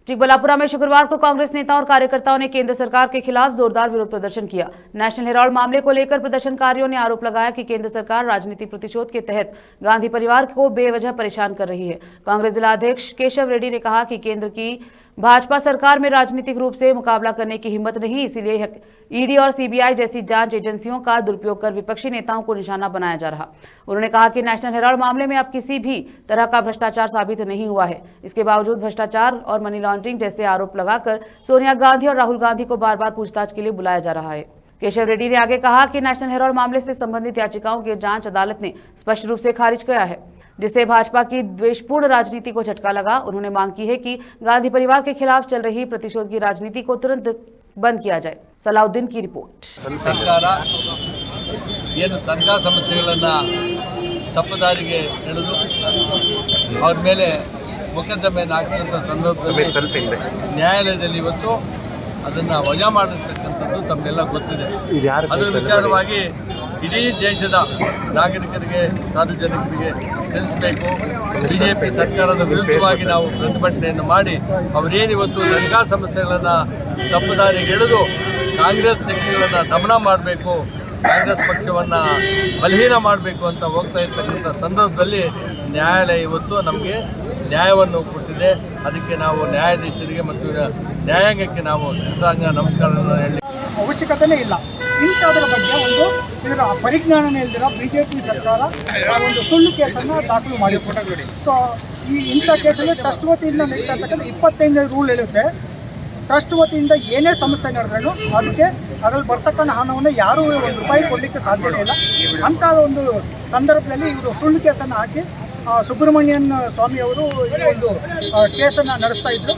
चिकबल्लापुरा में शुक्रवार को कांग्रेस नेताओं और कार्यकर्ताओं ने केंद्र सरकार के खिलाफ जोरदार विरोध प्रदर्शन किया। नेशनल हेराल्ड मामले को लेकर प्रदर्शनकारियों ने आरोप लगाया कि केंद्र सरकार राजनीतिक प्रतिशोध के तहत गांधी परिवार को बेवजह परेशान कर रही है। कांग्रेस जिला अध्यक्ष केशव रेड्डी ने कहा कि केंद्र की भाजपा सरकार में राजनीतिक रूप से मुकाबला करने की हिम्मत नहीं, इसीलिए ईडी और सीबीआई जैसी जांच एजेंसियों का दुरुपयोग कर विपक्षी नेताओं को निशाना बनाया जा रहा। उन्होंने कहा कि नेशनल हेराल्ड मामले में अब किसी भी तरह का भ्रष्टाचार साबित नहीं हुआ है। इसके बावजूद भ्रष्टाचार और मनी लॉन्ड्रिंग जैसे आरोप लगाकर सोनिया गांधी और राहुल गांधी को बार बार पूछताछ के लिए बुलाया जा रहा है। केशव रेड्डी ने आगे कहा कि नेशनल हेराल्ड मामले से संबंधित याचिकाओं की जांच अदालत ने स्पष्ट रूप से खारिज किया है, जिससे भाजपा की द्वेषपूर्ण राजनीति को झटका लगा। उन्होंने मांग की है कि गांधी परिवार के खिलाफ चल रही प्रतिशोध की राजनीति को तुरंत बंद किया जाए। सलाउद्दीन की रिपोर्ट। सरकार ಏನು ತನಿಖಾ ಸಂಸ್ಥೆಗಳನ್ನು ತಪ್ಪುದಾರಿಗೆ ಎಳೆದು ಅವರ ಮೇಲೆ ಮೊಕದ್ದಮೆ ಹಾಕಿದಂಥ ಸಂದರ್ಭದಲ್ಲಿ ನ್ಯಾಯಾಲಯದಲ್ಲಿ ಇವತ್ತು ಅದನ್ನು ವಜಾ ಮಾಡಿರ್ತಕ್ಕಂಥದ್ದು ತಮಗೆಲ್ಲ ಗೊತ್ತಿದೆ। ಅದರ ವಿಚಾರವಾಗಿ ಇಡೀ ದೇಶದ ನಾಗರಿಕರಿಗೆ ಸಾರ್ವಜನಿಕರಿಗೆ ತಿಳಿಸಬೇಕು। ಬಿಜೆಪಿ ಸರ್ಕಾರದ ವಿರುದ್ಧವಾಗಿ ನಾವು ಪ್ರತಿಭಟನೆಯನ್ನು ಮಾಡಿ ಅವರೇನಿವತ್ತು ತನಿಖಾ ಸಂಸ್ಥೆಗಳನ್ನು ತಪ್ಪುದಾರಿಗೆ ಎಳೆದು ಕಾಂಗ್ರೆಸ್ ಶಕ್ತಿಗಳನ್ನು ದಮನ ಮಾಡಬೇಕು, ಕಾಂಗ್ರೆಸ್ ಪಕ್ಷವನ್ನು ಬಲಹೀನ ಮಾಡಬೇಕು ಅಂತ ಹೋಗ್ತಾ ಇರ್ತಕ್ಕಂಥ ಸಂದರ್ಭದಲ್ಲಿ ನ್ಯಾಯಾಲಯ ಇವತ್ತು ನಮಗೆ ನ್ಯಾಯವನ್ನು ಕೊಟ್ಟಿದೆ। ಅದಕ್ಕೆ ನಾವು ನ್ಯಾಯಾಧೀಶರಿಗೆ ಮತ್ತು ನ್ಯಾಯಾಂಗಕ್ಕೆ ನಾವು ಶಿರಸಾಂಗ ನಮಸ್ಕಾರವನ್ನು ಹೇಳಿ ಅವಶ್ಯಕತೆನೇ ಇಲ್ಲ। ಇಂಥದ್ರ ಬಗ್ಗೆ ಇದರ ಪರಿಜ್ಞಾನನೇ ಇಲ್ದಿರೋ ಬಿಜೆಪಿ ಸರ್ಕಾರ ಒಂದು ಸುಳ್ಳು ಕೇಸನ್ನು ದಾಖಲು ಮಾಡಿ ಸೊ ಇಂಥ ಕೇಸಲ್ಲಿ ಟ್ರಸ್ಟ್ ವತಿಯಿಂದ ನಡೀತಾ ಇರ್ತಕ್ಕಂಥ 25 ರೂಲ್ ಹೇಳುತ್ತೆ, ಟ್ರಸ್ಟ್ ವತಿಯಿಂದ ಏನೇ ಸಂಸ್ಥೆ ನಡೆದ್ರೂ ಅದಕ್ಕೆ ಅದರಲ್ಲಿ ಬರ್ತಕ್ಕಂಥ ಹಣವನ್ನು ಯಾರೂ ₹1 ಕೊಡಲಿಕ್ಕೆ ಸಾಧ್ಯವೇ ಇಲ್ಲ। ಅಂಥ ಒಂದು ಸಂದರ್ಭದಲ್ಲಿ ಇವರು ಸುಳ್ಳು ಕೇಸನ್ನು ಹಾಕಿ ಸುಬ್ರಹ್ಮಣ್ಯನ್ ಸ್ವಾಮಿ ಅವರು ಈ ಒಂದು ಕೇಸನ್ನು ನಡೆಸ್ತಾ ಇದ್ದರು।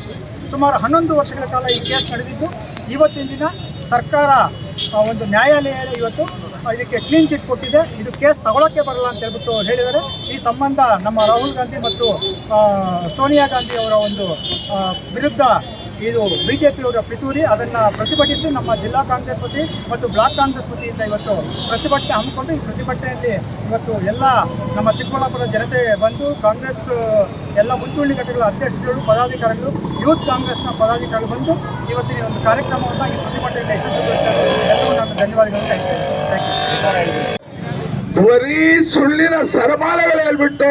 ಸುಮಾರು 11 ವರ್ಷಗಳ ಕಾಲ ಈ ಕೇಸ್ ನಡೆದಿದ್ದು ಇವತ್ತಿನ ದಿನ ಸರ್ಕಾರ ಒಂದು ನ್ಯಾಯಾಲಯ ಇವತ್ತು ಇದಕ್ಕೆ ಕ್ಲೀನ್ ಚಿಟ್ ಕೊಟ್ಟಿದೆ। ಇದು ಕೇಸ್ ತಗೊಳ್ಳೋಕ್ಕೆ ಬರಲ್ಲ ಅಂತ ಹೇಳ್ಬಿಟ್ಟು ಹೇಳಿದ್ದಾರೆ। ಈ ಸಂಬಂಧ ನಮ್ಮ ರಾಹುಲ್ ಗಾಂಧಿ ಮತ್ತು ಸೋನಿಯಾ ಗಾಂಧಿ ಅವರ ಒಂದು ವಿರುದ್ಧ ಇದು ಬಿಜೆಪಿಯವರ ಪಿತೂರಿ, ಅದನ್ನು ಪ್ರತಿಭಟಿಸಿ ನಮ್ಮ ಜಿಲ್ಲಾ ಕಾಂಗ್ರೆಸ್ ವತಿ ಮತ್ತು ಬ್ಲಾಕ್ ಕಾಂಗ್ರೆಸ್ ವತಿಯಿಂದ ಇವತ್ತು ಪ್ರತಿಭಟನೆ ಹಮ್ಮಿಕೊಂಡು ಈ ಪ್ರತಿಭಟನೆಯಲ್ಲಿ ಇವತ್ತು ಎಲ್ಲ ನಮ್ಮ ಚಿಕ್ಕಬಳ್ಳಾಪುರ ಜನತೆ ಬಂದು ಕಾಂಗ್ರೆಸ್ ಎಲ್ಲ ಮುಂಚೂಣಿ ಘಟಕಗಳ ಅಧ್ಯಕ್ಷರುಗಳು, ಪದಾಧಿಕಾರಿಗಳು, ಯೂತ್ ಕಾಂಗ್ರೆಸ್ನ ಪದಾಧಿಕಾರಿಗಳು ಬಂದು ಇವತ್ತಿನ ಒಂದು ಕಾರ್ಯಕ್ರಮವನ್ನು ಈ ಪ್ರತಿಭಟನೆಯಲ್ಲಿ ಯಶಸ್ವಿಗೊಳಿಸಿದ್ದಾರೆ। ಎಲ್ಲರೂ ನಾನು ಧನ್ಯವಾದಗಳನ್ನು ಹೇಳ್ತೇನೆ। ಬರೀ ಸುಳ್ಳಿನ ಸರಮಾಲೆಗಳು ಹೇಳ್ಬಿಟ್ಟು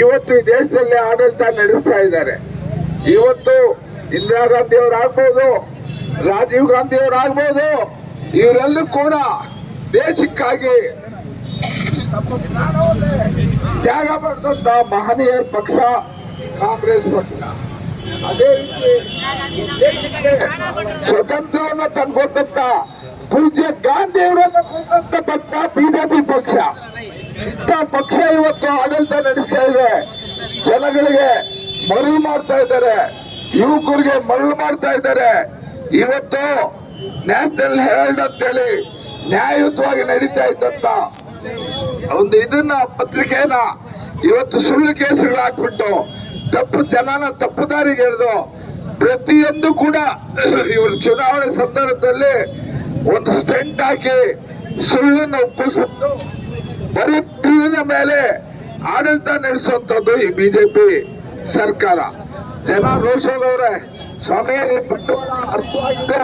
ಇವತ್ತು ಈ ದೇಶದಲ್ಲಿ ಆಡಳಿತ ನಡೆಸ್ತಾ ಇದ್ದಾರೆ। ಇವತ್ತು ಇಂದಿರಾ ಗಾಂಧಿ ಅವರಾಗ್ಬೋದು, ರಾಜೀವ್ ಗಾಂಧಿ ಅವರಾಗ್ಬೋದು, ಇವರೆಲ್ಲರೂ ಕೂಡ ದೇಶಕ್ಕಾಗಿ ತಮ್ಮ ಪ್ರಾಣವನ್ನೇ ತ್ಯಾಗ ಮಾಡಿದಂತ ಮಹನೀಯರ ಪಕ್ಷ ಕಾಂಗ್ರೆಸ್ ಪಕ್ಷ। ಅದೇ ರೀತಿ ದೇಶಕ್ಕೆ ಸ್ವತಂತ್ರವನ್ನ ತಂದುಕೊಟ್ಟಂತ ಪೂಜ್ಯ ಗಾಂಧಿ ಅವರನ್ನ ಕೊಂದಂತ ಪಕ್ಷ ಬಿಜೆಪಿ ಪಕ್ಷ। ಇಂಥ ಪಕ್ಷ ಇವತ್ತು ಆಡಳಿತ ನಡೆಸ್ತಾ ಇದೆ, ಜನಗಳಿಗೆ ಮರಳು ಮಾಡ್ತಾ ಇದ್ದಾರೆ, ಯುವಕರಿಗೆ ಮರಳು ಮಾಡ್ತಾ ಇದ್ದಾರೆ। ಇವತ್ತು ನ್ಯಾಷನಲ್ ಹೆರಾಲ್ಡ್ ಅಂತೇಳಿ ನ್ಯಾಯಯುತವಾಗಿ ನಡೀತಾ ಇದ್ದಂತ ಒಂದು ಇದನ್ನ ಪತ್ರಿಕೆಯನ್ನ ಇವತ್ತು ಸುಳ್ಳು ಕೇಸುಗಳು ಹಾಕ್ಬಿಟ್ಟು ಜನನ ತಪ್ಪುದಾರಿಗೆ ಎಳೆದು ಪ್ರತಿಯೊಂದು ಕೂಡ ಇವರು ಚುನಾವಣೆ ಸಂದರ್ಭದಲ್ಲಿ ಒಂದು ಸ್ಟೆಂಟ್ ಹಾಕಿ ಸುಳ್ಳನ್ನು ಒಪ್ಪಿಸ್ಬಿಟ್ಟು ಬರೀ ಟಿವಿಯ ಮೇಲೆ ಆಡಳಿತ ನಡೆಸುವಂತದ್ದು ಈ ಬಿಜೆಪಿ ಸರ್ಕಾರ। ಜನ ರೋಷದವ್ರೆ, ಸ್ವಾಮಿ ಬಂಡವಾಳ ಅರ್ಥವಾಗಿದೆ,